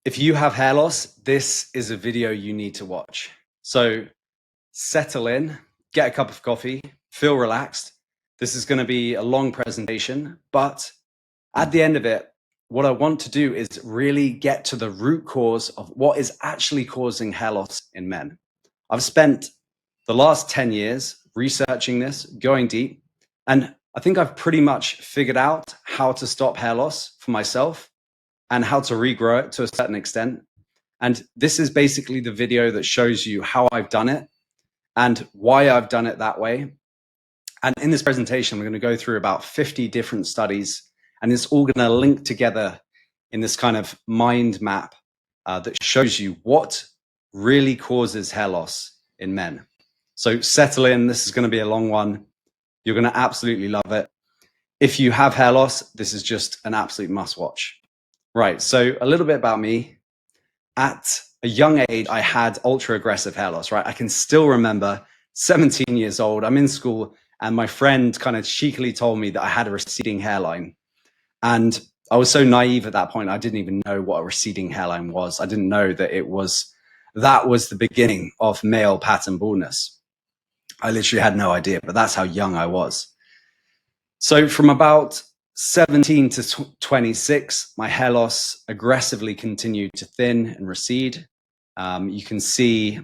If you have hair loss, this is a video you need to watch. So settle in, get a cup of coffee, feel relaxed. This is going to be a long presentation, but at the end of it, what I want to do is really get to the root cause of what is actually causing hair loss in men. I've spent the last 10 years researching this, going deep, and I think I've pretty much figured out how to stop hair loss for myself and how to regrow it to a certain extent. And this is basically the video that shows you how I've done it and why I've done it that way. And in this presentation, we're going to go through about 50 different studies, and it's all going to link together in this kind of mind map that shows you what really causes hair loss in men. So settle in. This is going to be a long one. You're going to absolutely love it. If you have hair loss, this is just an absolute must watch. Right, so a little bit about me. At a young age, I had ultra aggressive hair loss, right? I can still remember 17 years old, I'm in school, and my friend kind of cheekily told me that I had a receding hairline. And I was so naive at that point, I didn't even know what a receding hairline was. I didn't know that that was the beginning of male pattern baldness. I literally had no idea, but that's how young I was. So from about 17 to 26, my hair loss aggressively continued to thin and recede. You can see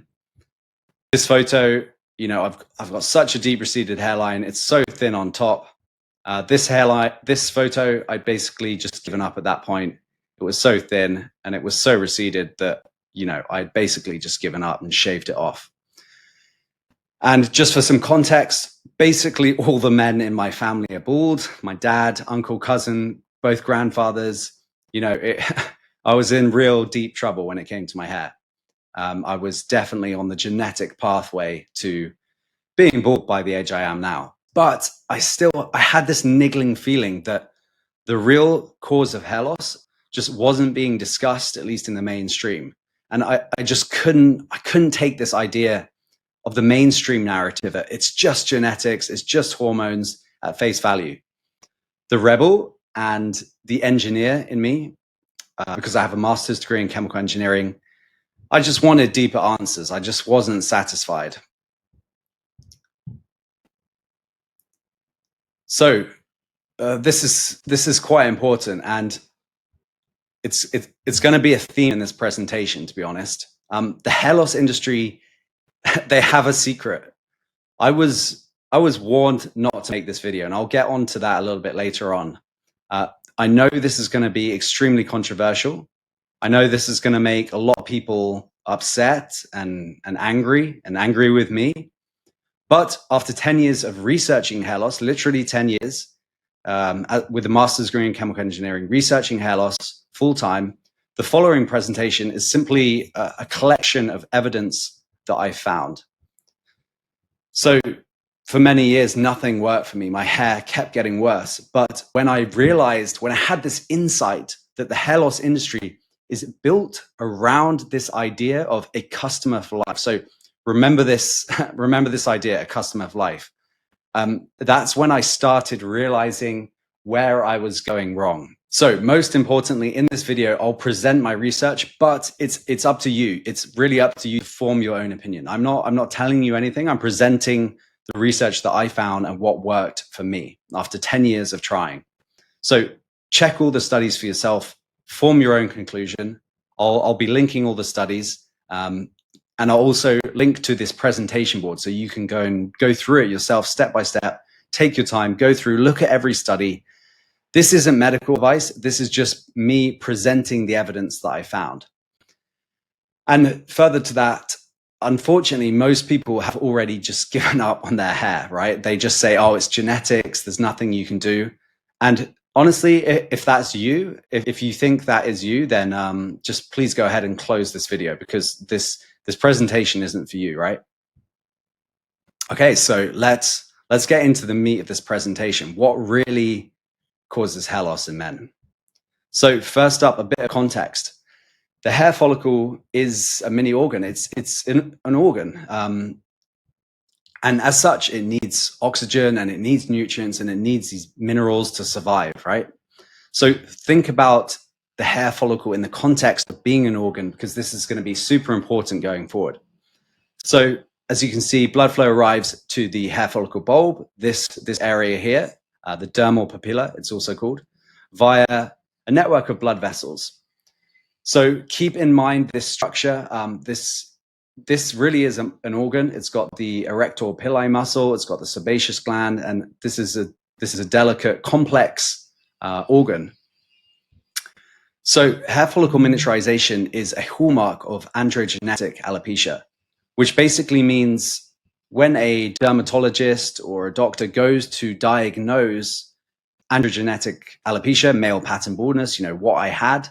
this photo, you know, I've got such a deep receded hairline. It's so thin on top. This photo, I'd basically just given up at that point. It was so thin and it was so receded that, you know, I'd basically just given up and shaved it off. And just for some context, basically all the men in my family are bald. My dad, uncle, cousin, both grandfathers. You know, I was in real deep trouble when it came to my hair. I was definitely on the genetic pathway to being bald by the age I am now. But I had this niggling feeling that the real cause of hair loss just wasn't being discussed, at least in the mainstream. And I couldn't take this idea of the mainstream narrative that it's just genetics, it's just hormones at face value. The rebel and the engineer in me, because I have a master's degree in chemical engineering, I just wanted deeper answers. I just wasn't satisfied. So this is quite important, and it's going to be a theme in this presentation, to be honest. The hair loss industry, they have a secret. I was warned not to make this video, and I'll get onto that a little bit later on. I know this is going to be extremely controversial. I know this is going to make a lot of people upset and angry with me. But after 10 years of researching hair loss, literally 10 years, with a master's degree in chemical engineering, researching hair loss full time, the following presentation is simply a collection of evidence that I found. So for many years, nothing worked for me. My hair kept getting worse. But when I had this insight that the hair loss industry is built around this idea of a customer for life. So remember this idea, a customer for life. That's when I started realizing where I was going wrong. So most importantly, in this video, I'll present my research, but it's up to you. It's really up to you to form your own opinion. I'm not telling you anything. I'm presenting the research that I found and what worked for me after 10 years of trying. So check all the studies for yourself, form your own conclusion. I'll be linking all the studies, and I'll also link to this presentation board so you can go through it yourself step by step, take your time, go through, look at every study. This isn't medical advice. This is just me presenting the evidence that I found. And further to that, unfortunately, most people have already just given up on their hair, right? They just say, oh, it's genetics. There's nothing you can do. And honestly, if that's you, if you think that is you, then just please go ahead and close this video, because this presentation isn't for you, right? Okay, so let's get into the meat of this presentation. What really causes hair loss in men? So first up, a bit of context. The hair follicle is a mini organ. It's an organ. And as such, it needs oxygen and it needs nutrients and it needs these minerals to survive, right? So think about the hair follicle in the context of being an organ, because this is going to be super important going forward. So as you can see, blood flow arrives to the hair follicle bulb, this area here, the dermal papilla, it's also called, via a network of blood vessels. So keep in mind this structure. This really is an organ. It's got the erector pili muscle, it's got the sebaceous gland, and this is a delicate, complex organ. So hair follicle miniaturization is a hallmark of androgenetic alopecia, which basically means when a dermatologist or a doctor goes to diagnose androgenetic alopecia, male pattern baldness, you know, what I had,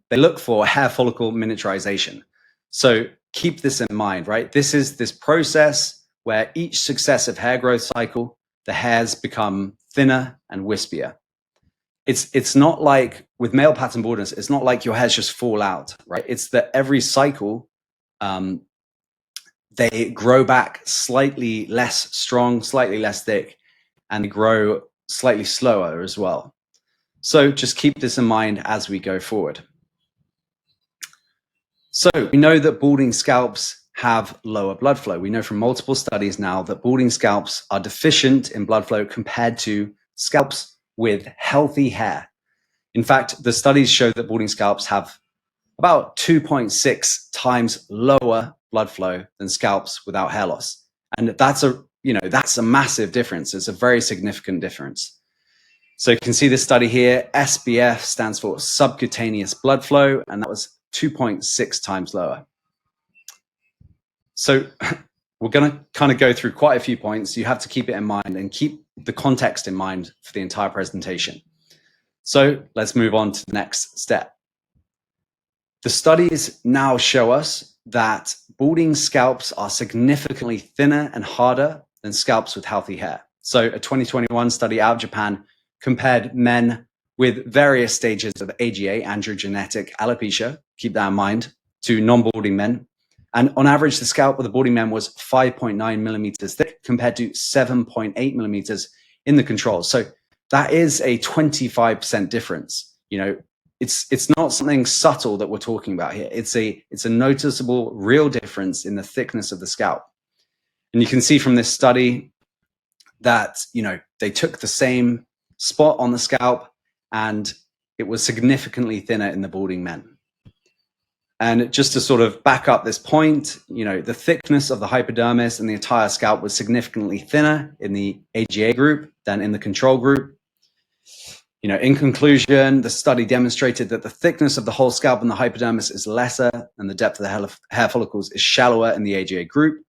they look for hair follicle miniaturization. So keep this in mind, right? This is this process where each successive hair growth cycle, the hairs become thinner and wispier. It's not like with male pattern baldness, it's not like your hairs just fall out, right? It's that every cycle, they grow back slightly less strong, slightly less thick, and they grow slightly slower as well. So just keep this in mind as we go forward. So we know that balding scalps have lower blood flow. We know from multiple studies now that balding scalps are deficient in blood flow compared to scalps with healthy hair. In fact, the studies show that balding scalps have about 2.6 times lower blood flow than scalps without hair loss. And that's a massive difference. It's a very significant difference. So you can see this study here, SBF stands for subcutaneous blood flow, and that was 2.6 times lower. So we're going to kind of go through quite a few points. You have to keep it in mind and keep the context in mind for the entire presentation. So let's move on to the next step. The studies now show us that balding scalps are significantly thinner and harder than scalps with healthy hair. So a 2021 study out of Japan compared men with various stages of AGA, androgenetic alopecia, keep that in mind, to non-balding men. And on average, the scalp of the balding men was 5.9 millimeters thick compared to 7.8 millimeters in the controls. So that is a 25% difference. You know, it's not something subtle that we're talking about here. It's a noticeable, real difference in the thickness of the scalp. And you can see from this study that, you know, they took the same spot on the scalp and it was significantly thinner in the balding men. And just to sort of back up this point, you know, the thickness of the hypodermis and the entire scalp was significantly thinner in the AGA group than in the control group. You know, in conclusion, the study demonstrated that the thickness of the whole scalp and the hypodermis is lesser and the depth of the hair follicles is shallower in the AGA group,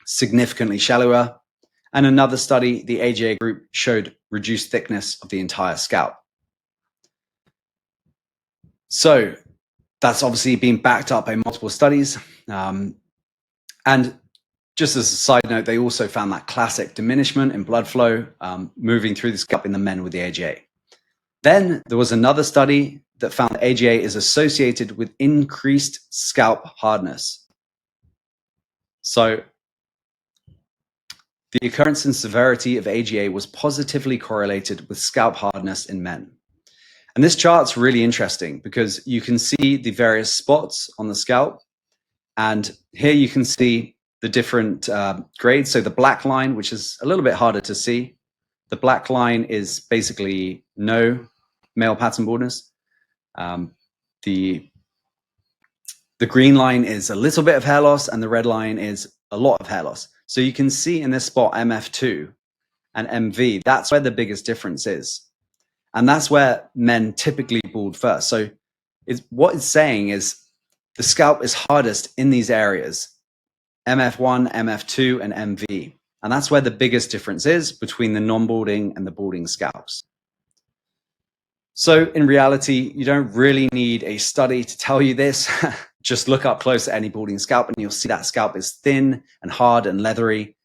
significantly shallower. And another study, the AGA group, showed reduced thickness of the entire scalp. So that's obviously been backed up by multiple studies. And just as a side note, they also found that classic diminishment in blood flow moving through the scalp in the men with the AGA. Then there was another study that found that AGA is associated with increased scalp hardness. So the occurrence and severity of AGA was positively correlated with scalp hardness in men. And this chart's really interesting because you can see the various spots on the scalp. And here you can see the different grades. So the black line, which is a little bit harder to see, the black line is basically no male pattern baldness. The green line is a little bit of hair loss, and the red line is a lot of hair loss. So you can see in this spot MF2 and MV, that's where the biggest difference is. And that's where men typically bald first. So what it's saying is the scalp is hardest in these areas, MF1, MF2, and MV. And that's where the biggest difference is between the non-balding and the balding scalps. So in reality, you don't really need a study to tell you this. Just look up close at any balding scalp and you'll see that scalp is thin and hard and leathery.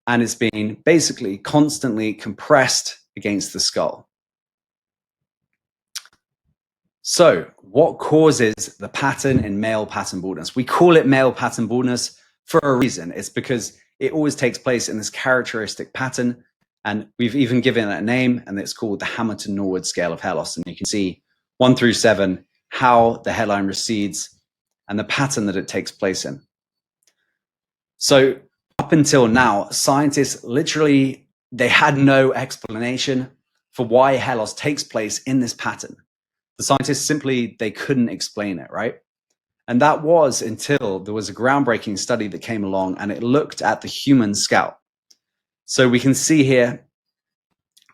And it's being basically constantly compressed against the skull. So what causes the pattern in male pattern baldness? We call it male pattern baldness for a reason. It's because it always takes place in this characteristic pattern. And we've even given it a name, and it's called the Hamilton-Norwood scale of hair loss. And you can see 1 through 7, how the hairline recedes and the pattern that it takes place in. So up until now, scientists literally, they had no explanation for why hair loss takes place in this pattern. The scientists simply, they couldn't explain it, right? And that was until there was a groundbreaking study that came along and it looked at the human scalp. So we can see here,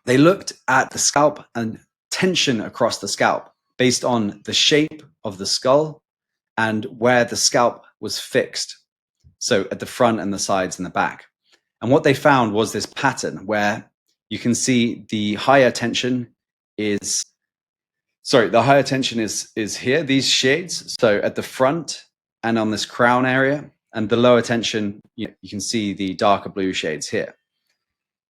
they looked at the scalp and tension across the scalp based on the shape of the skull and where the scalp was fixed. So at the front and the sides and the back. And what they found was this pattern where you can see the higher tension is, the higher tension is here, these shades. So at the front and on this crown area, and the lower tension, you can see the darker blue shades here.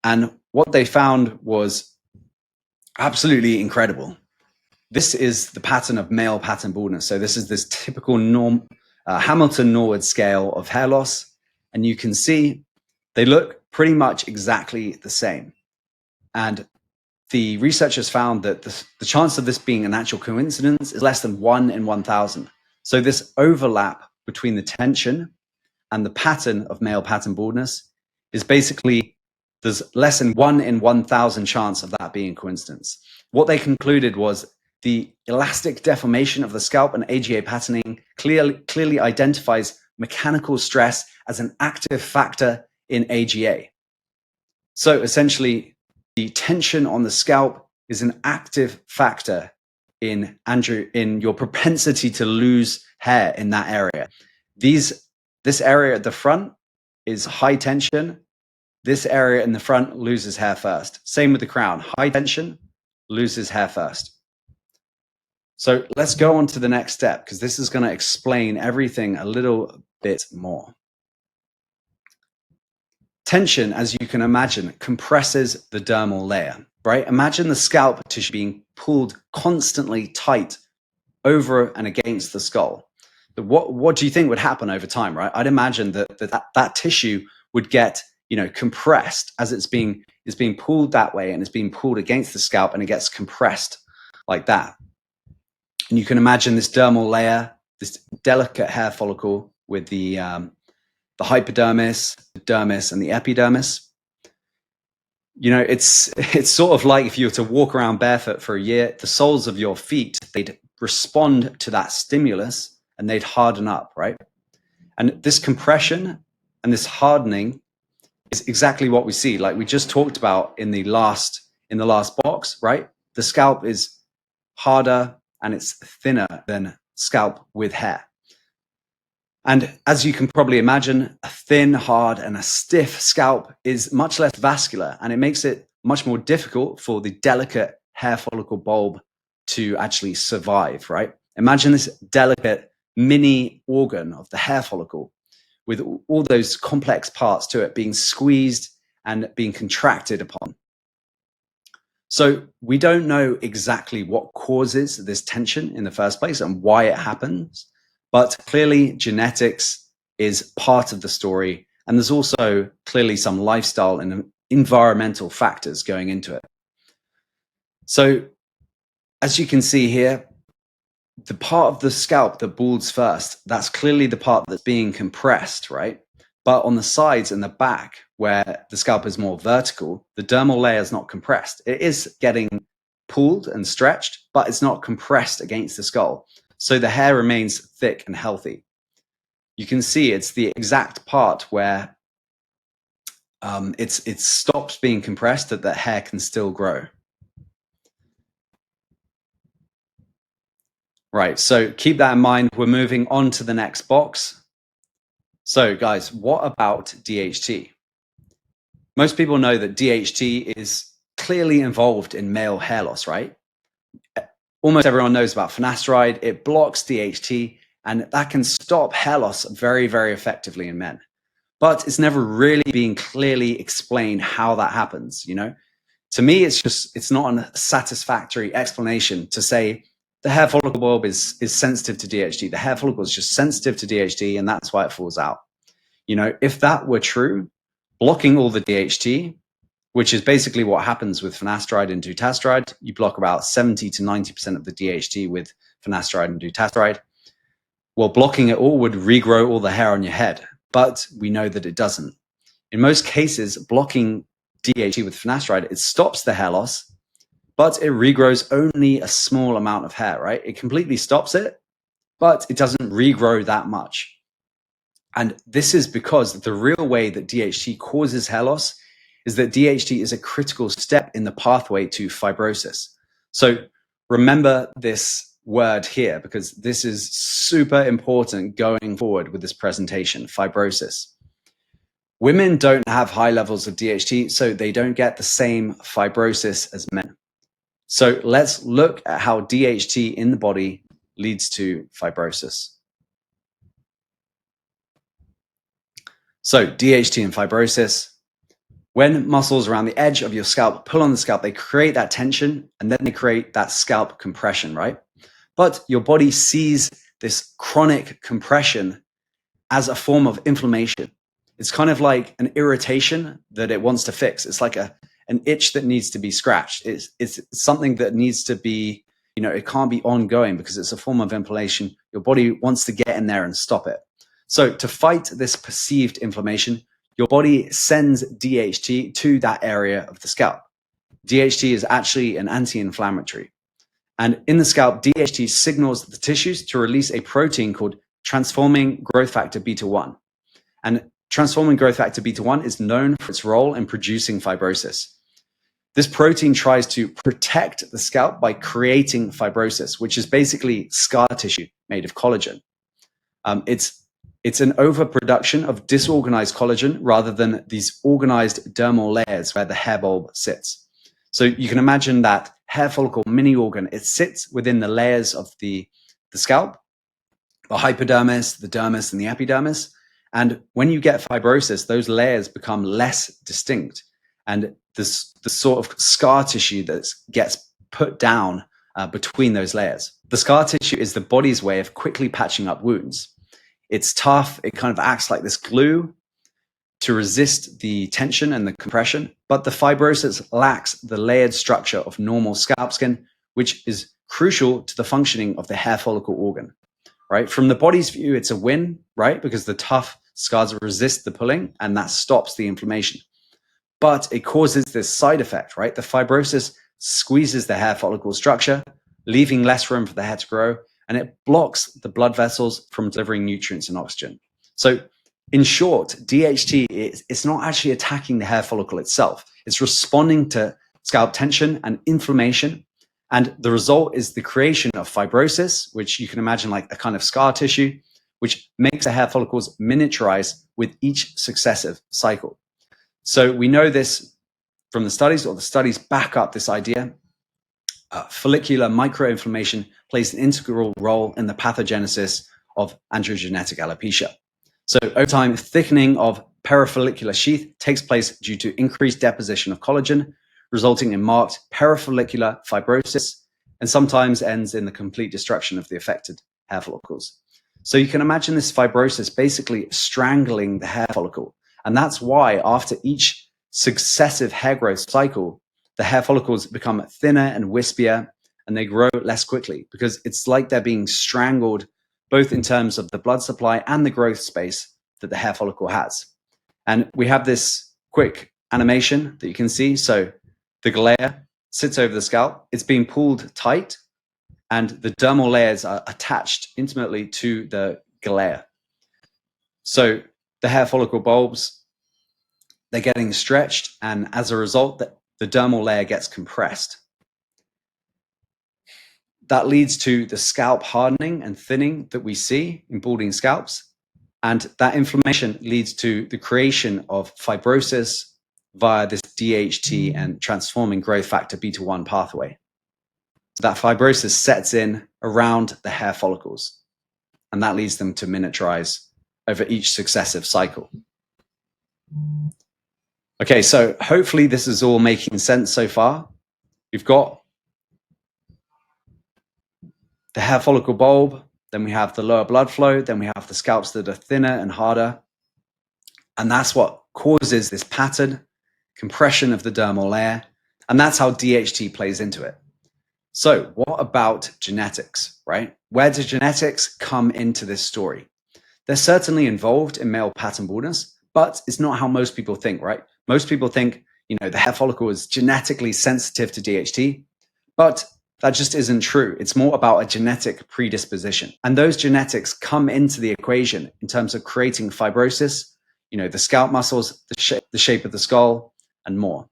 And what they found was absolutely incredible. This is the pattern of male pattern baldness. So this is this typical Hamilton-Norwood scale of hair loss. And you can see they look pretty much exactly the same. And the researchers found that the chance of this being an actual coincidence is less than 1 in 1,000. So this overlap between the tension and the pattern of male pattern baldness is basically, there's less than 1 in 1,000 chance of that being a coincidence. What they concluded was the elastic deformation of the scalp and AGA patterning clearly identifies mechanical stress as an active factor in AGA. So essentially, the tension on the scalp is an active factor in your propensity to lose hair in that area. This area at the front is high tension. This area in the front loses hair first. Same with the crown. High tension loses hair first. So let's go on to the next step, because this is going to explain everything a little bit more. Tension, as you can imagine, compresses the dermal layer, right? Imagine the scalp tissue being pulled constantly tight over and against the skull. What do you think would happen over time, right? I'd imagine that tissue would get, compressed as it's being pulled that way, and it's being pulled against the scalp, and it gets compressed like that. And you can imagine this dermal layer, this delicate hair follicle with the hypodermis, the dermis, and the epidermis. It's sort of like if you were to walk around barefoot for a year, the soles of your feet, they'd respond to that stimulus and they'd harden up, right? And this compression and this hardening is exactly what we see, like we just talked about in the last box, right? The scalp is harder and it's thinner than scalp with hair. And as you can probably imagine, a thin, hard, and a stiff scalp is much less vascular, and it makes it much more difficult for the delicate hair follicle bulb to actually survive, right? Imagine this delicate mini organ of the hair follicle with all those complex parts to it being squeezed and being contracted upon. So we don't know exactly what causes this tension in the first place and why it happens, but clearly genetics is part of the story. And there's also clearly some lifestyle and environmental factors going into it. So as you can see here, the part of the scalp that balds first, that's clearly the part that's being compressed, right? But on the sides and the back, where the scalp is more vertical, the dermal layer is not compressed. It is getting pulled and stretched, but it's not compressed against the skull. So the hair remains thick and healthy. You can see it's the exact part where it stops being compressed, that the hair can still grow. Right, so keep that in mind. We're moving on to the next box. So guys, what about DHT? Most people know that DHT is clearly involved in male hair loss, right? Almost everyone knows about finasteride. It blocks DHT, and that can stop hair loss very, very effectively in men. But it's never really been clearly explained how that happens, To me, it's not a satisfactory explanation to say the hair follicle bulb is sensitive to DHT. The hair follicle is just sensitive to DHT, and that's why it falls out. If that were true, blocking all the DHT which is basically what happens with finasteride and dutasteride. You block about 70 to 90% of the DHT with finasteride and dutasteride. Well, blocking it all would regrow all the hair on your head, but we know that it doesn't. In most cases, blocking DHT with finasteride, it stops the hair loss, but it regrows only a small amount of hair, right? It completely stops it, but it doesn't regrow that much. And this is because the real way that DHT causes hair loss is that DHT is a critical step in the pathway to fibrosis. So remember this word here, because this is super important going forward with this presentation, fibrosis. Women don't have high levels of DHT, so they don't get the same fibrosis as men. So let's look at how DHT in the body leads to fibrosis. So DHT and fibrosis. When muscles around the edge of your scalp pull on the scalp, they create that tension and then they create that scalp compression, right? But your body sees this chronic compression as a form of inflammation. It's kind of like an irritation that it wants to fix. It's like an itch that needs to be scratched. It's something that needs to be, it can't be ongoing because it's a form of inflammation. Your body wants to get in there and stop it. So to fight this perceived inflammation, your body sends DHT to that area of the scalp. DHT is actually an anti-inflammatory. And in the scalp, DHT signals the tissues to release a protein called transforming growth factor beta 1. And transforming growth factor beta 1 is known for its role in producing fibrosis. This protein tries to protect the scalp by creating fibrosis, which is basically scar tissue made of collagen. It's an overproduction of disorganized collagen rather than these organized dermal layers where the hair bulb sits. So you can imagine that hair follicle mini organ, it sits within the layers of the scalp, the hypodermis, the dermis, and the epidermis. And when you get fibrosis, those layers become less distinct. And the sort of scar tissue that gets put down between those layers. The scar tissue is the body's way of quickly patching up wounds. It's tough. It kind of acts like this glue to resist the tension and the compression, but the fibrosis lacks the layered structure of normal scalp skin, which is crucial to the functioning of the hair follicle organ, right? From the body's view, it's a win, right? Because the tough scars resist the pulling and that stops the inflammation. But it causes this side effect, right? The fibrosis squeezes the hair follicle structure, leaving less room for the hair to grow, and it blocks the blood vessels from delivering nutrients and oxygen. So in short, DHT it's not actually attacking the hair follicle itself. It's responding to scalp tension and inflammation. And the result is the creation of fibrosis, which you can imagine like a kind of scar tissue, which makes the hair follicles miniaturize with each successive cycle. So we know this from the studies, or the studies back up this idea. Follicular microinflammation plays an integral role in the pathogenesis of androgenetic alopecia. So over time, thickening of perifollicular sheath takes place due to increased deposition of collagen, resulting in marked perifollicular fibrosis, and sometimes ends in the complete destruction of the affected hair follicles. So you can imagine this fibrosis basically strangling the hair follicle. And that's why after each successive hair growth cycle, the hair follicles become thinner and wispier and they grow less quickly, because it's like they're being strangled both in terms of the blood supply and the growth space that the hair follicle has. And we have this quick animation that you can see. So the glare sits over the scalp, it's being pulled tight, and the dermal layers are attached intimately to the glare. So the hair follicle bulbs, they're getting stretched, and as a result, the dermal layer gets compressed. That leads to the scalp hardening and thinning that we see in balding scalps. And that inflammation leads to the creation of fibrosis via this DHT and transforming growth factor beta 1 pathway. That fibrosis sets in around the hair follicles, and that leads them to miniaturize over each successive cycle. Okay, so hopefully this is all making sense so far. We've got the hair follicle bulb, then we have the lower blood flow, then we have the scalps that are thinner and harder. And that's what causes this pattern compression of the dermal layer, and that's how DHT plays into it. So what about genetics, right? Where do genetics come into this story? They're certainly involved in male pattern baldness, but it's not how most people think, right? Most people think, the hair follicle is genetically sensitive to DHT, but that just isn't true. It's more about a genetic predisposition. And those genetics come into the equation in terms of creating fibrosis, the scalp muscles, the shape of the skull, and more.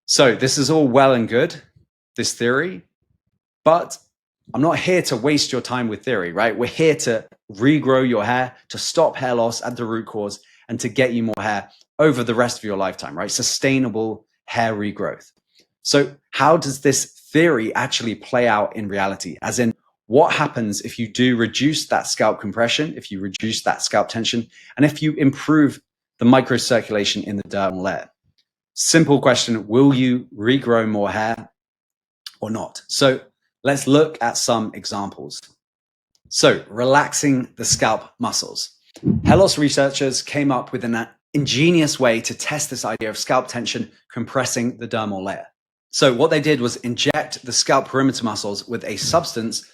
So this is all well and good, this theory, but I'm not here to waste your time with theory, right? We're here to regrow your hair, to stop hair loss at the root cause, and to get you more hair over the rest of your lifetime, right? Sustainable hair regrowth. So how does this theory actually play out in reality? As in, what happens if you do reduce that scalp compression, if you reduce that scalp tension, and if you improve the microcirculation in the dermal layer? Simple question, will you regrow more hair or not? So let's look at some examples. So relaxing the scalp muscles. Hair loss researchers came up with an ingenious way to test this idea of scalp tension compressing the dermal layer. So what they did was inject the scalp perimeter muscles with a substance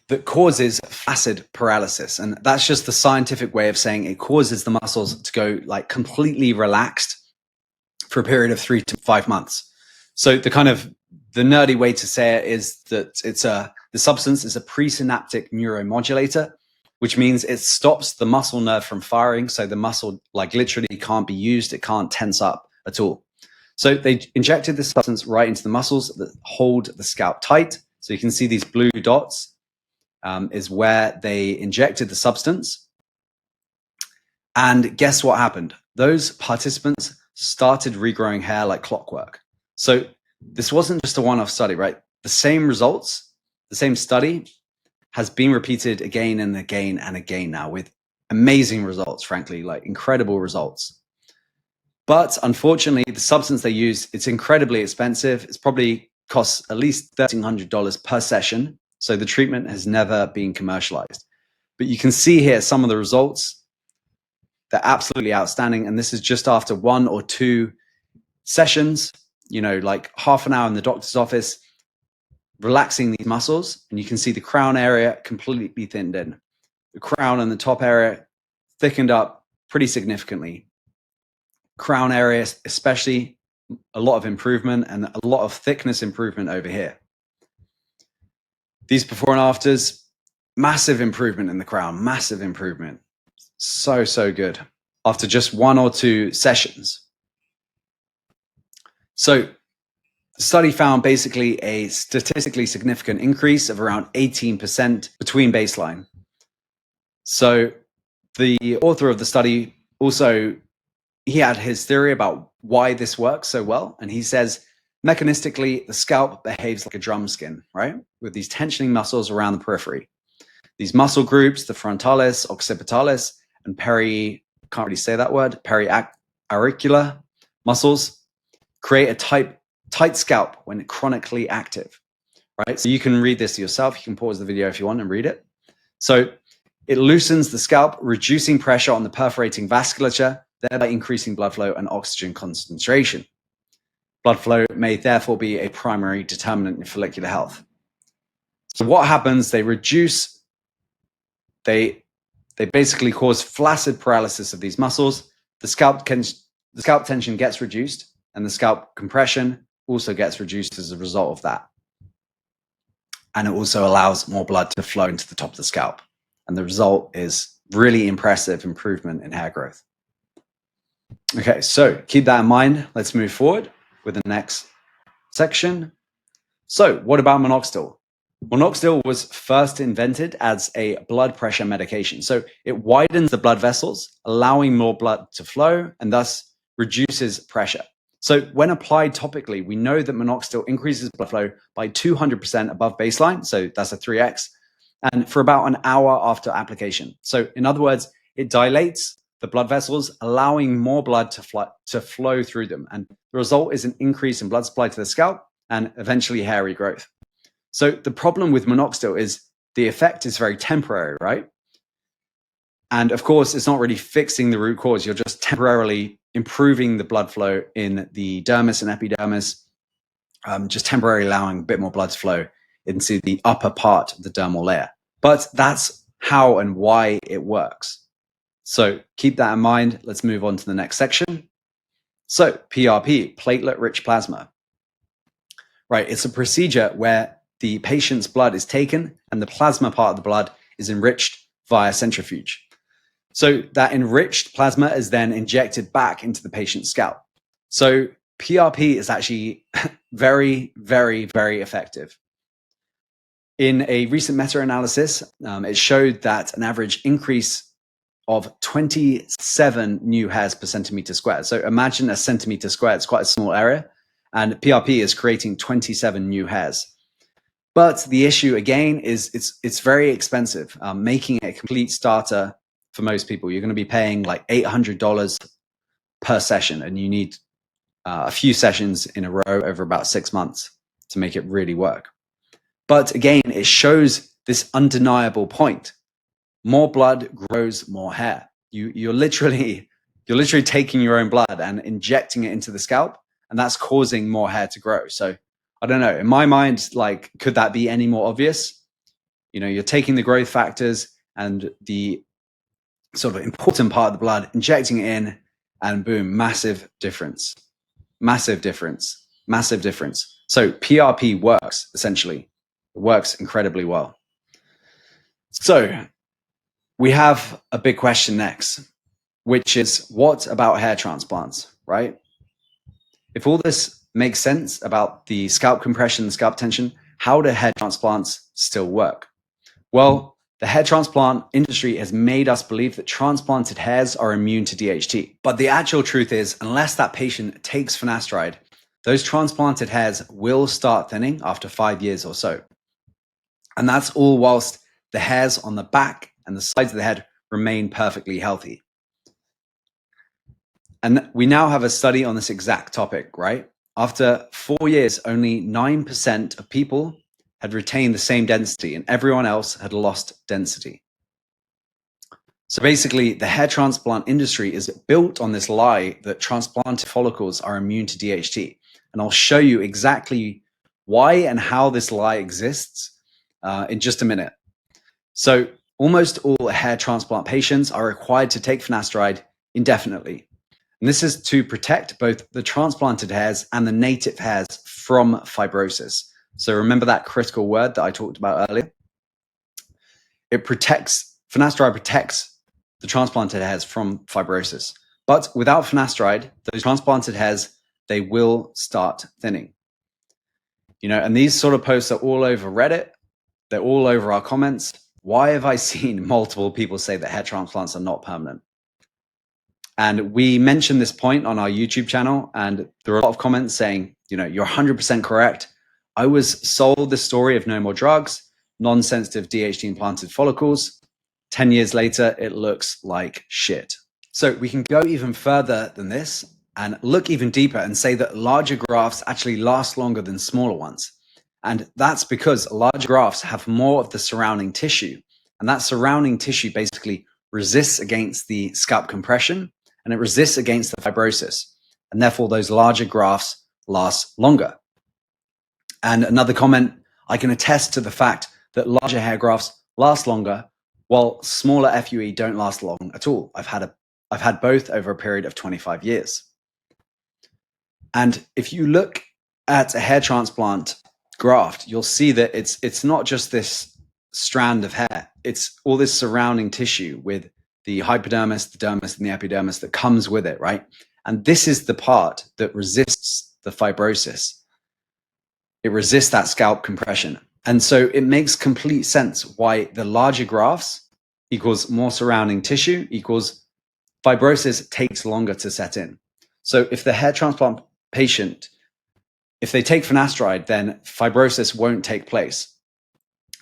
that causes flaccid paralysis. And that's just the scientific way of saying it causes the muscles to go like completely relaxed for a period of 3 to 5 months. So the nerdy way to say it is that the substance is a presynaptic neuromodulator, which means it stops the muscle nerve from firing. So the muscle literally can't be used. It can't tense up at all. So they injected this substance right into the muscles that hold the scalp tight. So you can see these blue dots is where they injected the substance. And guess what happened? Those participants started regrowing hair like clockwork. So this wasn't just a one-off study, right? The same results, the same study has been repeated again and again and again now with amazing results, frankly, incredible results. But unfortunately, the substance they use, it's incredibly expensive. It's probably costs at least $1,300 per session. So the treatment has never been commercialized. But you can see here some of the results. They're absolutely outstanding. And this is just after 1 or 2 sessions, half an hour in the doctor's office, relaxing these muscles. And you can see the crown area completely thinned in. The crown and the top area thickened up pretty significantly. Crown area, especially, a lot of improvement and a lot of thickness improvement over here. These before and afters, massive improvement in the crown, massive improvement. So good after just 1 or 2 sessions. So the study found basically a statistically significant increase of around 18% between baseline. So the author of the study also, he had his theory about why this works so well. And he says, mechanistically, the scalp behaves like a drum skin, right? With these tensioning muscles around the periphery. These muscle groups, the frontalis, occipitalis, and can't really say that word, periauricular muscles, create a tight scalp when chronically active, right? So you can read this yourself. You can pause the video if you want and read it. So it loosens the scalp, reducing pressure on the perforating vasculature, thereby increasing blood flow and oxygen concentration. Blood flow may therefore be a primary determinant in follicular health. So what happens? They basically cause flaccid paralysis of these muscles. The scalp tension gets reduced, and the scalp compression also gets reduced as a result of that. And it also allows more blood to flow into the top of the scalp. And the result is really impressive improvement in hair growth. Okay, so keep that in mind. Let's move forward with the next section. So what about Minoxidil? Minoxidil was first invented as a blood pressure medication. So it widens the blood vessels, allowing more blood to flow and thus reduces pressure. So when applied topically, we know that Minoxidil increases blood flow by 200% above baseline. So that's a 3x, and for about an hour after application. So in other words, it dilates the blood vessels, allowing more blood to flow through them. And the result is an increase in blood supply to the scalp and eventually hair regrowth. So the problem with Minoxidil is the effect is very temporary, right? And of course, it's not really fixing the root cause. You're just temporarily improving the blood flow in the dermis and epidermis, just temporarily allowing a bit more blood flow into the upper part of the dermal layer. But that's how and why it works. So keep that in mind. Let's move on to the next section. So PRP, platelet-rich plasma. Right, it's a procedure where the patient's blood is taken and the plasma part of the blood is enriched via centrifuge. So that enriched plasma is then injected back into the patient's scalp. So PRP is actually very, very, very effective. In a recent meta-analysis, it showed that an average increase of 27 new hairs per centimeter squared. So imagine a centimeter squared, it's quite a small area, and PRP is creating 27 new hairs. But the issue again is it's very expensive. Making it a complete starter for most people, you're going to be paying like $800 per session, and you need a few sessions in a row over about 6 months to make it really work. But again, it shows this undeniable point. More blood grows more hair. You're literally taking your own blood and injecting it into the scalp, and that's causing more hair to grow. So I don't know, in my mind, like, could that be any more obvious? You're taking the growth factors and the sort of important part of the blood, injecting it in, and boom, massive difference. Massive difference. Massive difference. So PRP works, essentially. It works incredibly well. So we have a big question next, which is, what about hair transplants, right? If all this makes sense about the scalp compression, the scalp tension, how do hair transplants still work? Well, the hair transplant industry has made us believe that transplanted hairs are immune to DHT. But the actual truth is, unless that patient takes finasteride, those transplanted hairs will start thinning after 5 years or so. And that's all whilst the hairs on the back and the sides of the head remain perfectly healthy. And we now have a study on this exact topic, right? After 4 years, only 9% of people had retained the same density and everyone else had lost density. So basically, the hair transplant industry is built on this lie that transplanted follicles are immune to DHT. And I'll show you exactly why and how this lie exists in just a minute. So almost all hair transplant patients are required to take finasteride indefinitely. And this is to protect both the transplanted hairs and the native hairs from fibrosis. So remember that critical word that I talked about earlier? Finasteride protects the transplanted hairs from fibrosis. But without finasteride, those transplanted hairs, they will start thinning. And these sort of posts are all over Reddit. They're all over our comments. Why have I seen multiple people say that hair transplants are not permanent? And we mentioned this point on our YouTube channel, and there were a lot of comments saying, you're 100% correct. I was sold the story of no more drugs, non-sensitive DHT implanted follicles. 10 years later, it looks like shit. So we can go even further than this and look even deeper and say that larger grafts actually last longer than smaller ones. And that's because large grafts have more of the surrounding tissue. And that surrounding tissue basically resists against the scalp compression and it resists against the fibrosis. And therefore, those larger grafts last longer. And another comment, I can attest to the fact that larger hair grafts last longer while smaller FUE don't last long at all. I've had both over a period of 25 years. And if you look at a hair transplant graft, you'll see that it's not just this strand of hair. It's all this surrounding tissue with the hypodermis, the dermis, and the epidermis that comes with it, right? And this is the part that resists the fibrosis. It resists that scalp compression. And so it makes complete sense why the larger grafts equals more surrounding tissue equals fibrosis takes longer to set in. So if the hair transplant patient, if they take finasteride, then fibrosis won't take place.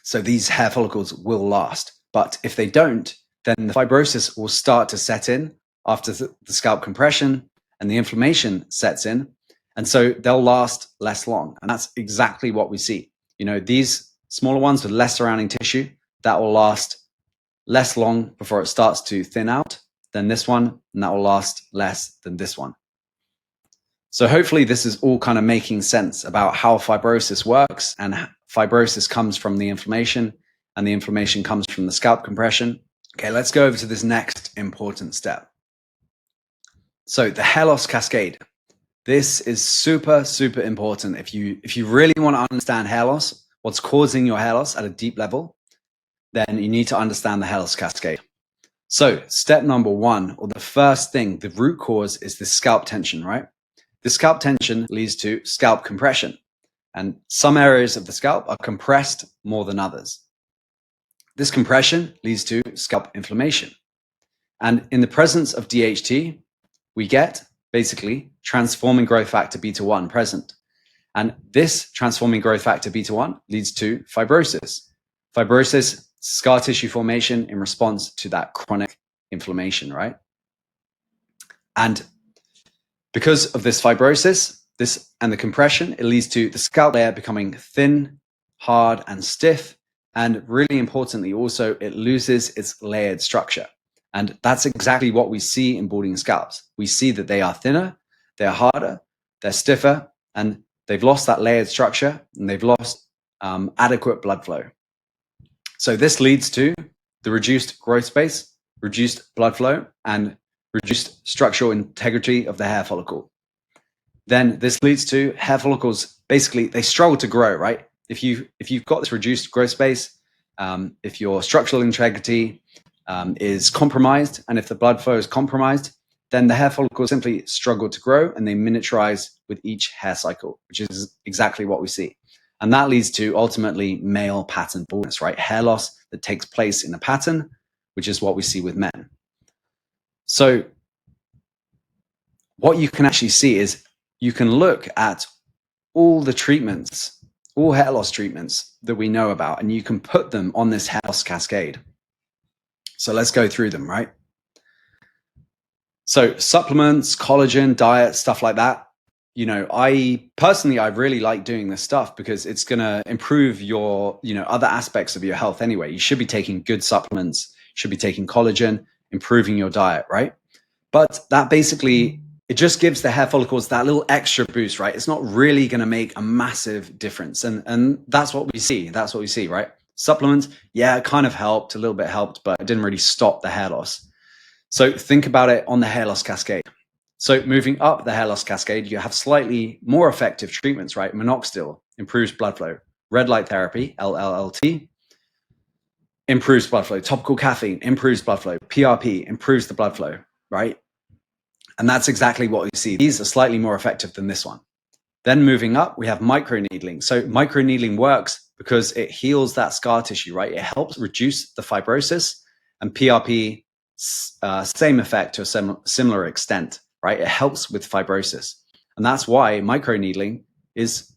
So these hair follicles will last. But if they don't, then the fibrosis will start to set in after the scalp compression and the inflammation sets in. And so they'll last less long. And that's exactly what we see. These smaller ones with less surrounding tissue, that will last less long before it starts to thin out. than this one, and that will last less than this one. So hopefully this is all kind of making sense about how fibrosis works, and fibrosis comes from the inflammation, and the inflammation comes from the scalp compression. Okay, let's go over to this next important step. So the hair loss cascade. This is super, super important. If you really want to understand hair loss, what's causing your hair loss at a deep level, then you need to understand the hair loss cascade. So step number one, or the first thing, the root cause is the scalp tension, right? The scalp tension leads to scalp compression, and some areas of the scalp are compressed more than others. This compression leads to scalp inflammation. And in the presence of DHT, we get basically transforming growth factor beta 1 present. And this transforming growth factor beta 1 leads to fibrosis. Fibrosis, scar tissue formation in response to that chronic inflammation, right? And because of this fibrosis, and the compression, it leads to the scalp layer becoming thin, hard, and stiff. And really importantly, also, it loses its layered structure. And that's exactly what we see in balding scalps. We see that they are thinner, they're harder, they're stiffer, and they've lost that layered structure, and they've lost adequate blood flow. So this leads to the reduced growth space, reduced blood flow, and reduced structural integrity of the hair follicle. Then this leads to hair follicles, basically, they struggle to grow, right? If you've got this reduced growth space, if your structural integrity is compromised, and if the blood flow is compromised, then the hair follicles simply struggle to grow, and they miniaturize with each hair cycle, which is exactly what we see. And that leads to ultimately male pattern baldness, right? Hair loss that takes place in a pattern, which is what we see with men. So what you can actually see is you can look at all the treatments, all hair loss treatments that we know about, and you can put them on this hair loss cascade. So let's go through them, right? So supplements, collagen, diet, stuff like that. You know, I really like doing this stuff because it's going to improve your, other aspects of your health anyway. You should be taking good supplements, should be taking collagen, improving your diet, right? But that basically, it just gives the hair follicles that little extra boost, right? It's not really going to make a massive difference. And that's what we see. That's what we see, right? Supplements, yeah, it kind of helped, a little bit helped, but it didn't really stop the hair loss. So think about it on the hair loss cascade. So moving up the hair loss cascade, you have slightly more effective treatments, right? Minoxidil improves blood flow. Red light therapy, LLT, improves blood flow. Topical caffeine improves blood flow. PRP improves the blood flow, right? And that's exactly what we see. These are slightly more effective than this one. Then moving up, we have microneedling. So microneedling works because it heals that scar tissue, right? It helps reduce the fibrosis, and PRP, same effect to a similar extent, right? It helps with fibrosis. And that's why microneedling is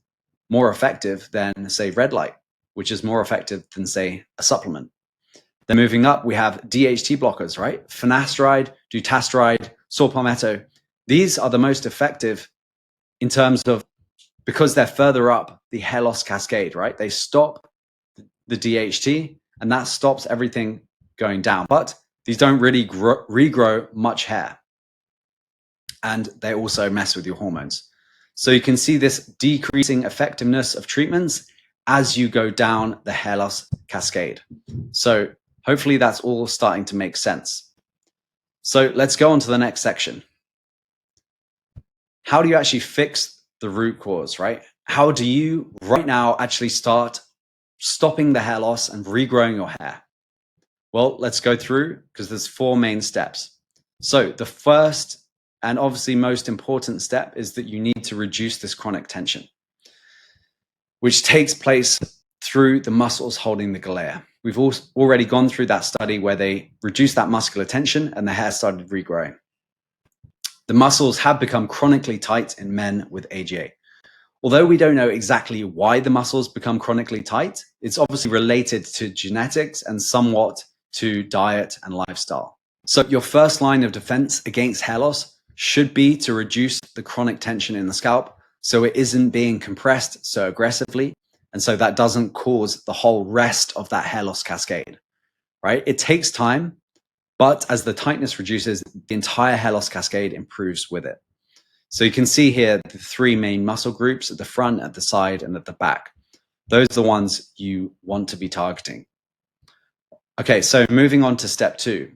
more effective than, say, red light, which is more effective than, say, a supplement. Then moving up, we have DHT blockers, right? Finasteride, dutasteride, saw palmetto. These are the most effective in terms of, because they're further up the hair loss cascade, right? They stop the DHT, and that stops everything going down. But these don't really regrow much hair. And they also mess with your hormones. So you can see this decreasing effectiveness of treatments as you go down the hair loss cascade. So hopefully that's all starting to make sense. So let's go on to the next section. How do you actually fix the root cause, right? How do you right now actually start stopping the hair loss and regrowing your hair? Well, let's go through, because there's 4 main steps. So the first and obviously most important step is that you need to reduce this chronic tension, which takes place through the muscles holding the galea. We've already gone through that study where they reduced that muscular tension and the hair started regrowing. The muscles have become chronically tight in men with AGA. Although we don't know exactly why the muscles become chronically tight, it's obviously related to genetics and somewhat to diet and lifestyle. So your first line of defense against hair loss should be to reduce the chronic tension in the scalp so it isn't being compressed so aggressively, and so that doesn't cause the whole rest of that hair loss cascade, right? It takes time, But as the tightness reduces, the entire hair loss cascade improves with it. So you can see here the three main muscle groups at the front, at the side, and at the back. Those are the ones you want to be targeting. Okay, so moving on to step 2.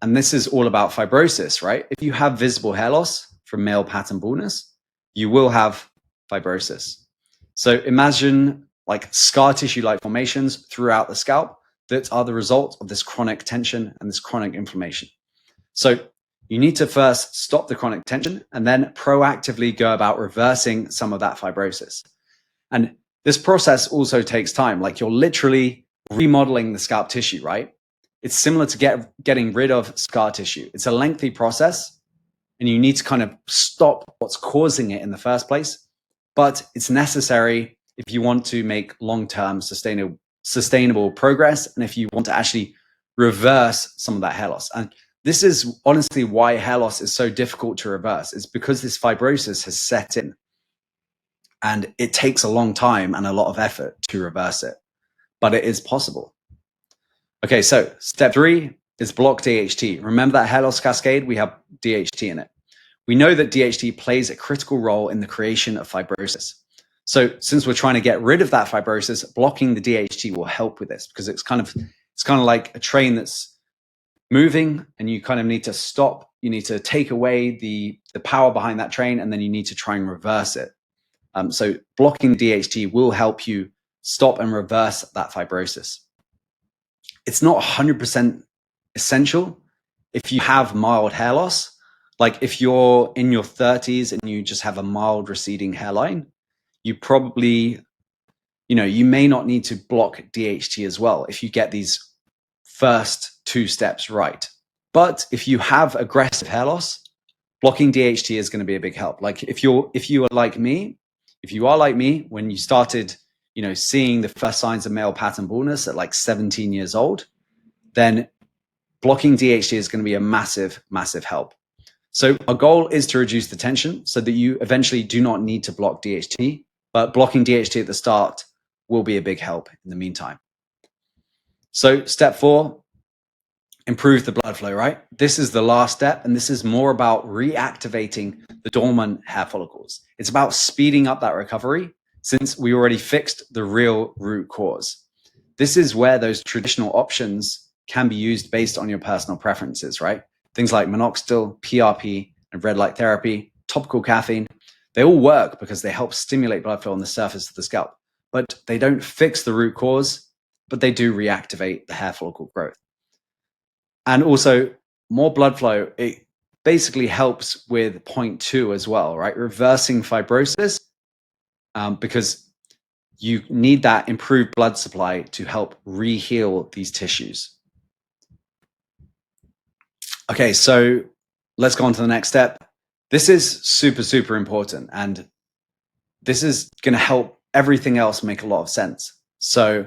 And this is all about fibrosis, right? If you have visible hair loss from male pattern baldness, you will have fibrosis. So imagine like scar tissue-like formations throughout the scalp that are the result of this chronic tension and this chronic inflammation. So you need to first stop the chronic tension and then proactively go about reversing some of that fibrosis. And this process also takes time. Like you're literally remodeling the scalp tissue, right? It's similar to getting rid of scar tissue. It's a lengthy process and you need to kind of stop what's causing it in the first place. But it's necessary if you want to make long-term sustainable progress and if you want to actually reverse some of that hair loss. And this is honestly why hair loss is so difficult to reverse. It's because this fibrosis has set in and it takes a long time and a lot of effort to reverse it, but it is possible. Okay, so step 3 is block DHT. Remember that hair loss cascade? We have DHT in it. We know that DHT plays a critical role in the creation of fibrosis. So since we're trying to get rid of that fibrosis, blocking the DHT will help with this because it's kind of like a train that's moving and you kind of need to stop. You need to take away the power behind that train and then you need to try and reverse it. So blocking DHT will help you stop and reverse that fibrosis. It's not 100% essential if you have mild hair loss. Like if you're in your 30s and you just have a mild receding hairline, you probably, you may not need to block DHT as well if you get these first 2 steps right. But if you have aggressive hair loss, blocking DHT is going to be a big help. Like if you are like me, when you started, seeing the first signs of male pattern baldness at like 17 years old, then blocking DHT is going to be a massive, massive help. So our goal is to reduce the tension so that you eventually do not need to block DHT, but blocking DHT at the start will be a big help in the meantime. So step 4, improve the blood flow, right? This is the last step, and this is more about reactivating the dormant hair follicles. It's about speeding up that recovery since we already fixed the real root cause. This is where those traditional options can be used based on your personal preferences, right? Things like Minoxidil, PRP, and red light therapy, topical caffeine, they all work because they help stimulate blood flow on the surface of the scalp, but they don't fix the root cause, but they do reactivate the hair follicle growth. And also more blood flow, it basically helps with point 2 as well, right? Reversing fibrosis, because you need that improved blood supply to help re-heal these tissues. Okay, so let's go on to the next step. This is super, super important. And this is going to help everything else make a lot of sense. So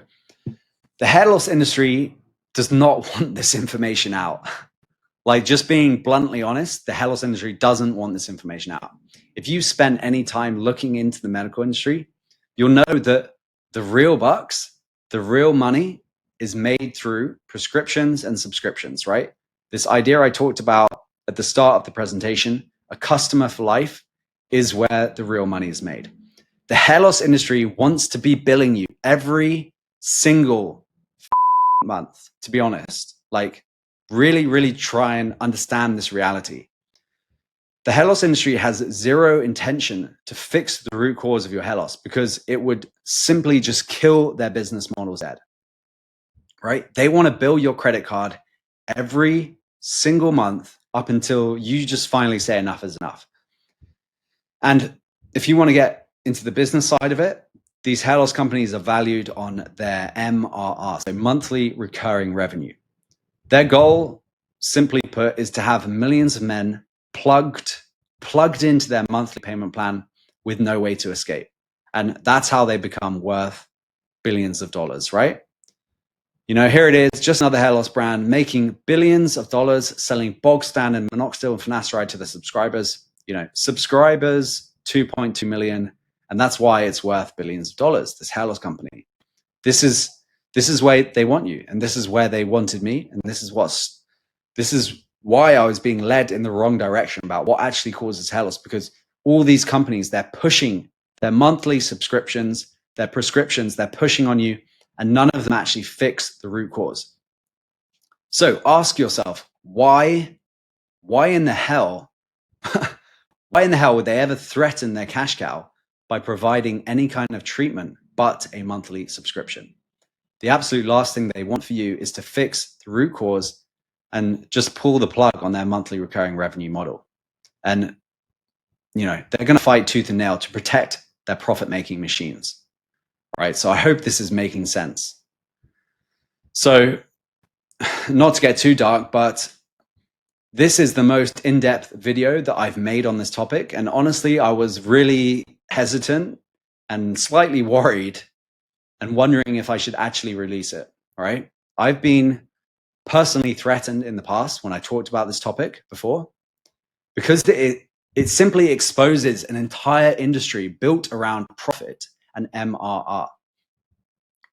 the hair loss industry does not want this information out. Like just being bluntly honest, the hair loss industry doesn't want this information out. If you spend any time looking into the medical industry, you'll know that the real bucks, the real money is made through prescriptions and subscriptions, right? This idea I talked about at the start of the presentation, a customer for life, is where the real money is made. The hair loss industry wants to be billing you every single month, to be honest. Like really, really try and understand this reality. The hair loss industry has zero intention to fix the root cause of your hair loss because it would simply just kill their business models dead, right? They want to bill your credit card every single month up until you just finally say enough is enough. And if you want to get into the business side of it, these hair loss companies are valued on their MRR, so monthly recurring revenue. Their goal, simply put, is to have millions of men plugged into their monthly payment plan with no way to escape. And that's how they become worth billions of dollars, right? Here it is, just another hair loss brand making billions of dollars selling bog standard minoxidil and finasteride to the subscribers. Subscribers, 2.2 million. And that's why it's worth billions of dollars, this hair loss company. This is where they want you. And this is where they wanted me. And this is this is why I was being led in the wrong direction about what actually causes hair loss, because all these companies, they're pushing their monthly subscriptions, their prescriptions, they're pushing on you, and none of them actually fix the root cause. So ask yourself, why in the hell, why in the hell would they ever threaten their cash cow by providing any kind of treatment but a monthly subscription? The absolute last thing they want for you is to fix the root cause and just pull the plug on their monthly recurring revenue model. And, you know, they're going to fight tooth and nail to protect their profit-making machines, right? So I hope this is making sense. So not to get too dark, but this is the most in-depth video that I've made on this topic. And honestly, I was really hesitant and slightly worried and wondering if I should actually release it, right? I've been personally threatened in the past when I talked about this topic before, because it simply exposes an entire industry built around profit and MRR.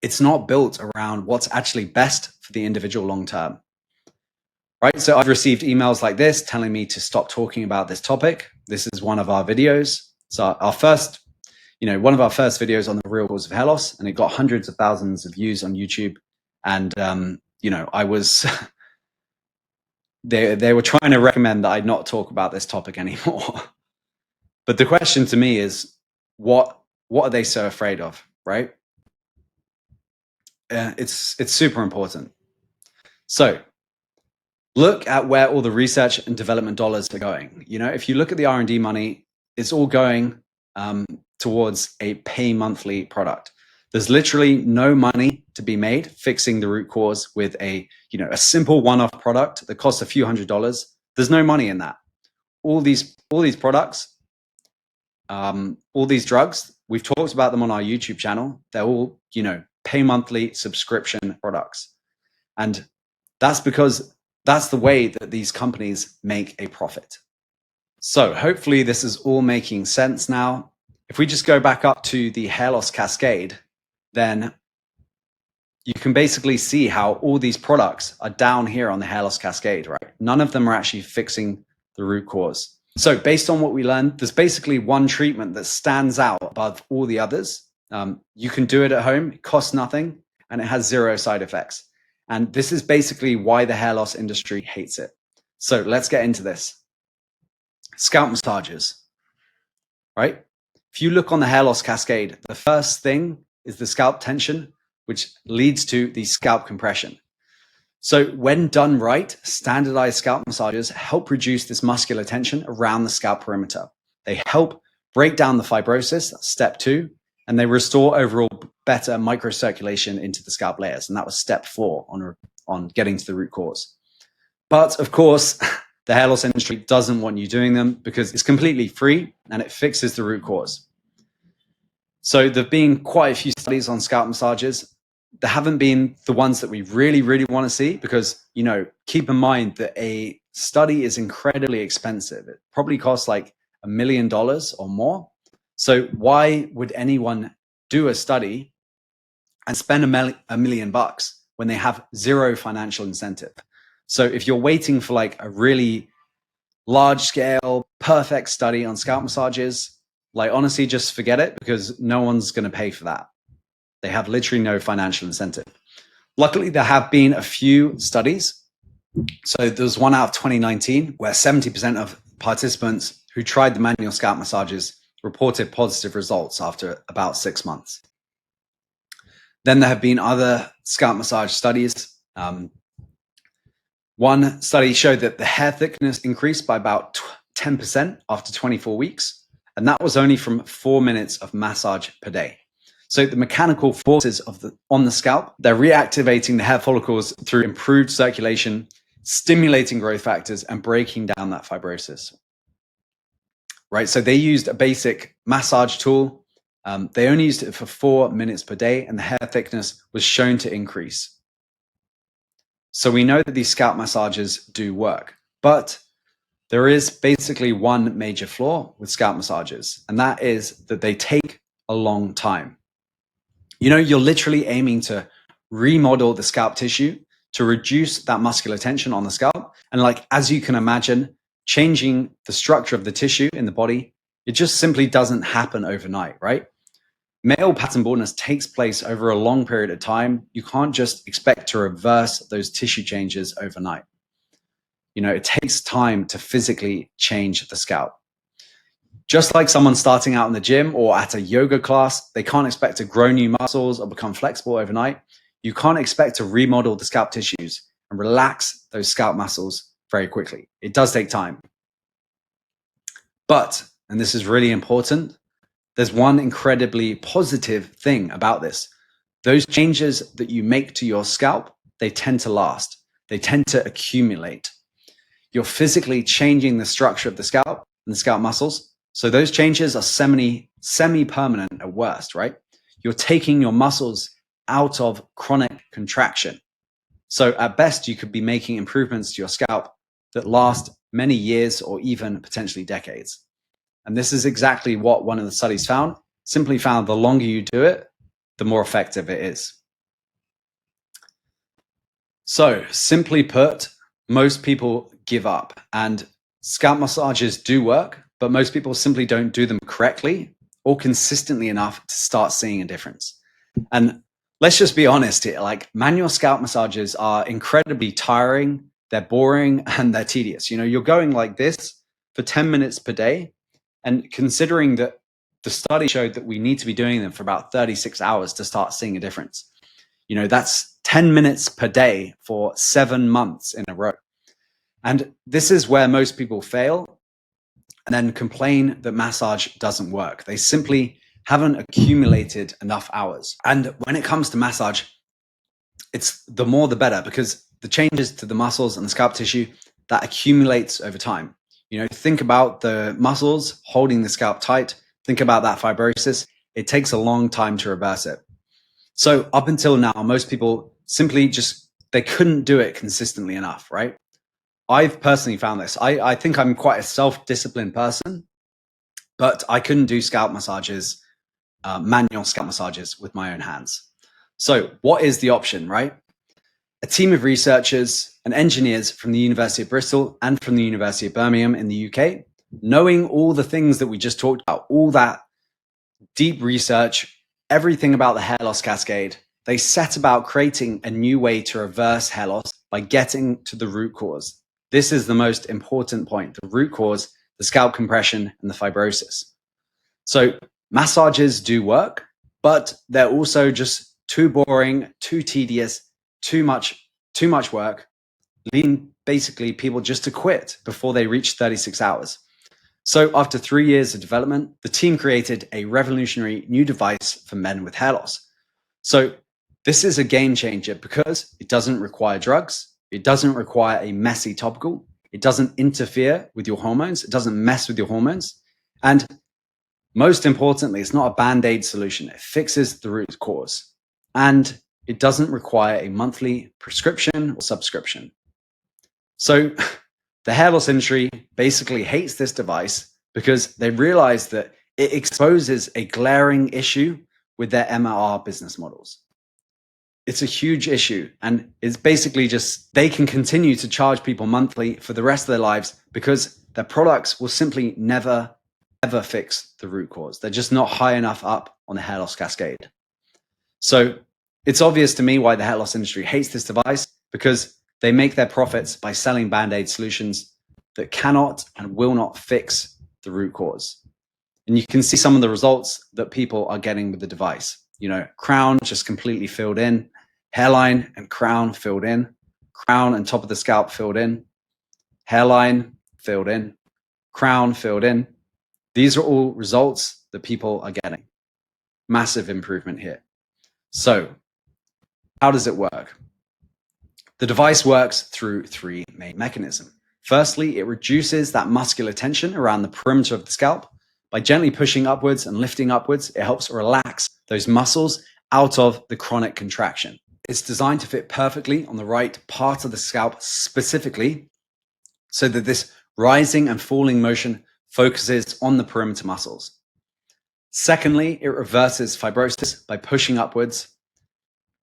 It's not built around what's actually best for the individual long term, right? So I've received emails like this telling me to stop talking about this topic. This is one of our videos. So our first, one of our first videos on the real cause of hair loss, and it got hundreds of thousands of views on YouTube. And, I was, they were trying to recommend that I not talk about this topic anymore. But the question to me is, what are they so afraid of, right? It's super important. So look at where all the research and development dollars are going. If you look at the R&D money, it's all going towards a pay monthly product. There's literally no money to be made fixing the root cause with a simple one-off product that costs a few $100s. There's no money in that. All these products, all these drugs, we've talked about them on our YouTube channel. They're all, pay monthly subscription products. And that's because that's the way that these companies make a profit. So hopefully this is all making sense now. If we just go back up to the hair loss cascade, then you can basically see how all these products are down here on the hair loss cascade, right? None of them are actually fixing the root cause. So based on what we learned, there's basically one treatment that stands out above all the others. You can do it at home, it costs nothing, and it has 0 side effects. And this is basically why the hair loss industry hates it. So let's get into this. Scalp massages, right? If you look on the hair loss cascade, the first thing is the scalp tension, which leads to the scalp compression. So when done right, standardized scalp massages help reduce this muscular tension around the scalp perimeter. They help break down the fibrosis, that's step 2, and they restore overall better microcirculation into the scalp layers. And that was step 4 on getting to the root cause. But of course, the hair loss industry doesn't want you doing them because it's completely free and it fixes the root cause. So there've been quite a few studies on scalp massages. There haven't been the ones that we really, really want to see because, keep in mind that a study is incredibly expensive. It probably costs like $1 million or more. So why would anyone do a study and spend $1 million when they have 0 financial incentive? So if you're waiting for like a really large scale, perfect study on scalp massages, like honestly, just forget it because no one's going to pay for that. They have literally no financial incentive. Luckily, there have been a few studies. So there was one out of 2019 where 70% of participants who tried the manual scalp massages reported positive results after about 6 months. Then there have been other scalp massage studies. One study showed that the hair thickness increased by about 10% after 24 weeks. And that was only from 4 minutes of massage per day. So the mechanical forces on the scalp, they're reactivating the hair follicles through improved circulation, stimulating growth factors, and breaking down that fibrosis. Right? So they used a basic massage tool. They only used it for 4 minutes per day, and the hair thickness was shown to increase. So we know that these scalp massages do work, but there is basically one major flaw with scalp massages, and that is that they take a long time. You're literally aiming to remodel the scalp tissue to reduce that muscular tension on the scalp. And like, as you can imagine, changing the structure of the tissue in the body, it just simply doesn't happen overnight, right? Male pattern baldness takes place over a long period of time. You can't just expect to reverse those tissue changes overnight. You know, it takes time to physically change the scalp. Just like someone starting out in the gym or at a yoga class, they can't expect to grow new muscles or become flexible overnight. You can't expect to remodel the scalp tissues and relax those scalp muscles very quickly. It does take time. But, and this is really important, there's one incredibly positive thing about this. Those changes that you make to your scalp, they tend to last. They tend to accumulate. You're physically changing the structure of the scalp and the scalp muscles. So those changes are semi-permanent at worst, right? You're taking your muscles out of chronic contraction. So at best, you could be making improvements to your scalp that last many years or even potentially decades. And this is exactly what one of the studies found. Simply found the longer you do it, the more effective it is. So simply put, most people give up, and scalp massages do work, but most people simply don't do them correctly or consistently enough to start seeing a difference. And let's just be honest here, like, manual scalp massages are incredibly tiring, they're boring, and they're tedious. You know, you're going like this for 10 minutes per day. And considering that the study showed that we need to be doing them for about 36 hours to start seeing a difference, you know, that's 10 minutes per day for 7 months in a row. And this is where most people fail and then complain that massage doesn't work. They simply haven't accumulated enough hours. And when it comes to massage, it's the more the better, because the changes to the muscles and the scalp tissue, that accumulates over time. You know, think about the muscles holding the scalp tight. Think about that fibrosis. It takes a long time to reverse it. So up until now, most people simply they couldn't do it consistently enough, right? I've personally found this. I think I'm quite a self-disciplined person, but I couldn't do scalp massages, manual scalp massages with my own hands. So what is the option, right? A team of researchers and engineers from the University of Bristol and from the University of Birmingham in the UK, knowing all the things that we just talked about, all that deep research, everything about the hair loss cascade, they set about creating a new way to reverse hair loss by getting to the root cause. This is the most important point, the root cause, the scalp compression, and the fibrosis. So massages do work, but they're also just too boring, too tedious, too much work, leading basically people just to quit before they reach 36 hours. So after 3 years of development, the team created a revolutionary new device for men with hair loss. So this is a game changer because it doesn't require drugs. It doesn't require a messy topical. It doesn't interfere with your hormones. It doesn't mess with your hormones. And most importantly, it's not a band-aid solution. It fixes the root cause. And it doesn't require a monthly prescription or subscription. So the hair loss industry basically hates this device because they realize that it exposes a glaring issue with their MRR business models. It's a huge issue, and it's basically just they can continue to charge people monthly for the rest of their lives because their products will simply never, ever fix the root cause. They're just not high enough up on the hair loss cascade. So it's obvious to me why the hair loss industry hates this device, because they make their profits by selling band-aid solutions that cannot and will not fix the root cause. And you can see some of the results that people are getting with the device. You know, crown just completely filled in, hairline and crown filled in, crown and top of the scalp filled in, hairline filled in, crown filled in. These are all results that people are getting. Massive improvement here. So how does it work? The device works through 3 main mechanisms. Firstly, it reduces that muscular tension around the perimeter of the scalp. By gently pushing upwards and lifting upwards, it helps relax those muscles out of the chronic contraction. It's designed to fit perfectly on the right part of the scalp specifically, so that this rising and falling motion focuses on the perimeter muscles. Secondly, it reverses fibrosis by pushing upwards,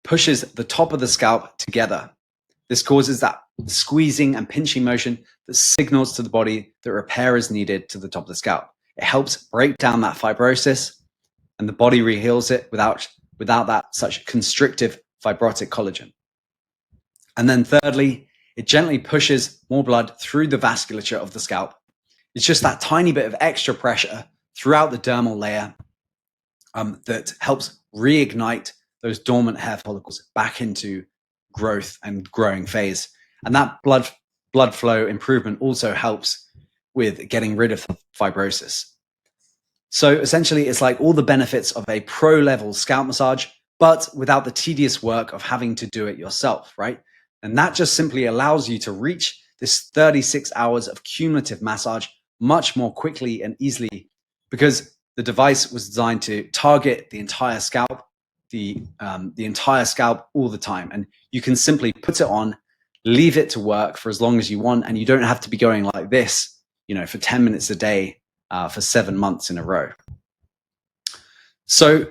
pushes the top of the scalp together. This causes that squeezing and pinching motion that signals to the body that repair is needed to the top of the scalp. It helps break down that fibrosis, and the body reheals it without that such constrictive fibrotic collagen. And then thirdly, it gently pushes more blood through the vasculature of the scalp. It's just that tiny bit of extra pressure throughout the dermal layer that helps reignite those dormant hair follicles back into growth and growing phase. And that blood flow improvement also helps with getting rid of fibrosis. So essentially, it's like all the benefits of a pro level scalp massage, but without the tedious work of having to do it yourself, right? And that just simply allows you to reach this 36 hours of cumulative massage much more quickly and easily, because the device was designed to target the entire scalp, the entire scalp all the time. And you can simply put it on, leave it to work for as long as you want, and you don't have to be going like this, for 10 minutes a day for 7 months in a row. So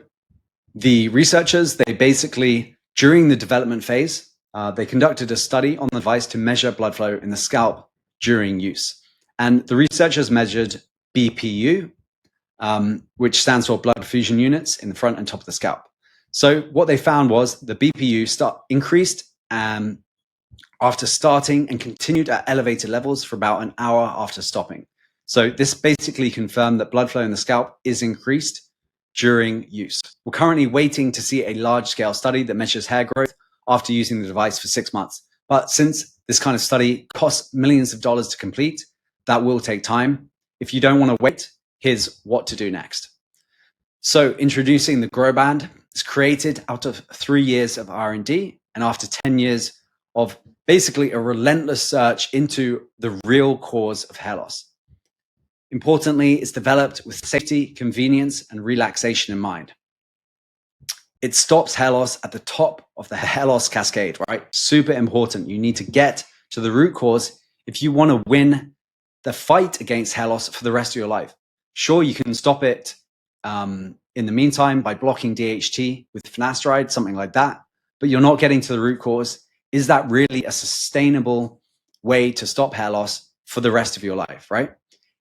the researchers, they basically, during the development phase, they conducted a study on the device to measure blood flow in the scalp during use. And the researchers measured BPU, which stands for blood perfusion units in the front and top of the scalp. So what they found was the BPU increased after starting and continued at elevated levels for about an hour after stopping. So this basically confirmed that blood flow in the scalp is increased during use. We're currently waiting to see a large-scale study that measures hair growth after using the device for 6 months. But since this kind of study costs millions of dollars to complete, that will take time. If you don't want to wait, here's what to do next. So introducing the Growband is created out of 3 years of R&D and after 10 years of basically a relentless search into the real cause of hair loss. Importantly, it's developed with safety, convenience, and relaxation in mind. It stops hair loss at the top of the hair loss cascade, right? Super important. You need to get to the root cause if you want to win the fight against hair loss for the rest of your life. Sure, you can stop it in the meantime by blocking DHT with finasteride, something like that, but you're not getting to the root cause. Is that really a sustainable way to stop hair loss for the rest of your life, right?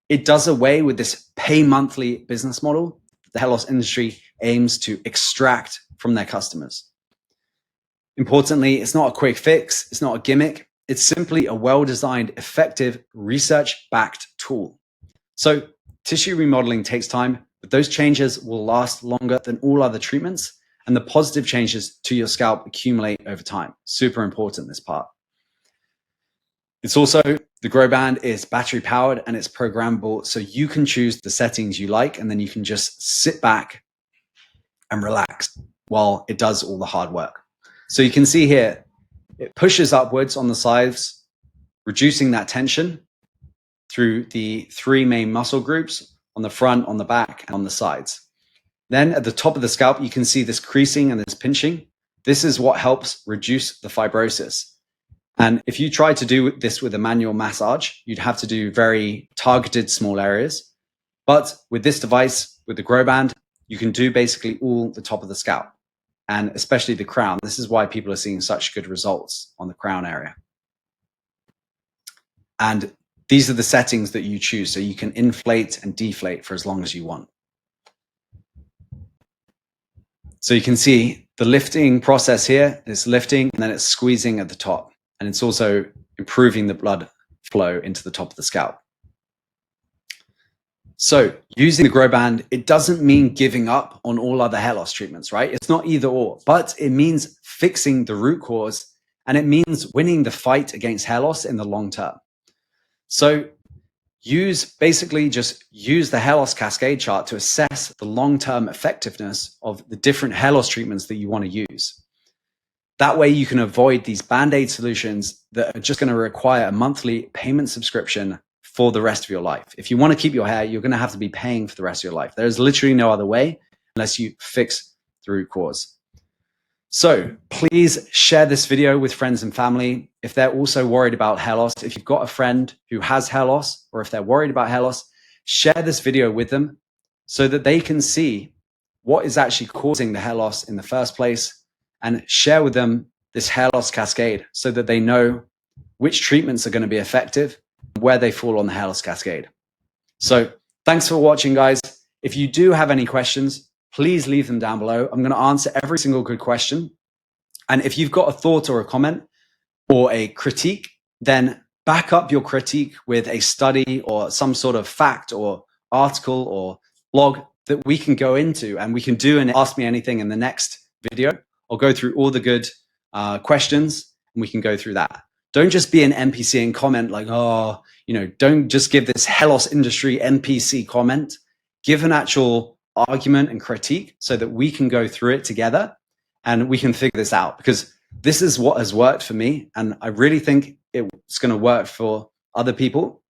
It does away with this pay monthly business model the hair loss industry aims to extract from their customers. Importantly, it's not a quick fix. It's not a gimmick. It's simply a well-designed, effective, research-backed tool. So tissue remodeling takes time, but those changes will last longer than all other treatments, and the positive changes to your scalp accumulate over time. Super important, this part. It's also, the Growband is battery powered and it's programmable, so you can choose the settings you like, and then you can just sit back and relax while it does all the hard work. So you can see here, it pushes upwards on the sides, reducing that tension through the 3 main muscle groups on the front, on the back, and on the sides. Then at the top of the scalp, you can see this creasing and this pinching. This is what helps reduce the fibrosis. And if you try to do this with a manual massage, you'd have to do very targeted small areas. But with this device, with the Growband, you can do basically all the top of the scalp, and especially the crown. This is why people are seeing such good results on the crown area. And these are the settings that you choose, so you can inflate and deflate for as long as you want. So you can see the lifting process here. It's lifting and then it's squeezing at the top. And it's also improving the blood flow into the top of the scalp. So using the Growband, it doesn't mean giving up on all other hair loss treatments, right? It's not either or, but it means fixing the root cause, and it means winning the fight against hair loss in the long term. So basically just use the hair loss cascade chart to assess the long-term effectiveness of the different hair loss treatments that you want to use. That way you can avoid these band-aid solutions that are just going to require a monthly payment subscription for the rest of your life. If you want to keep your hair, you're going to have to be paying for the rest of your life. There's literally no other way unless you fix the root cause. So please share this video with friends and family. If they're also worried about hair loss, if you've got a friend who has hair loss, or if they're worried about hair loss, share this video with them so that they can see what is actually causing the hair loss in the first place, and share with them this hair loss cascade so that they know which treatments are going to be effective, where they fall on the hair loss cascade. So thanks for watching, guys. If you do have any questions, please leave them down below. I'm going to answer every single good question. And if you've got a thought or a comment or a critique, then back up your critique with a study or some sort of fact or article or blog that we can go into, and we can do an Ask Me Anything in the next video. I'll go through all the good questions and we can go through that. Don't just be an NPC and comment like, oh, you know, don't just give this hair loss industry NPC comment. Give an actual argument and critique so that we can go through it together and we can figure this out, because this is what has worked for me. And I really think it's going to work for other people.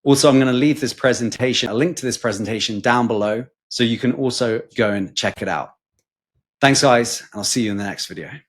Also, I'm going to leave this presentation, a link to this presentation down below, so you can also go and check it out. Thanks, guys, and I'll see you in the next video.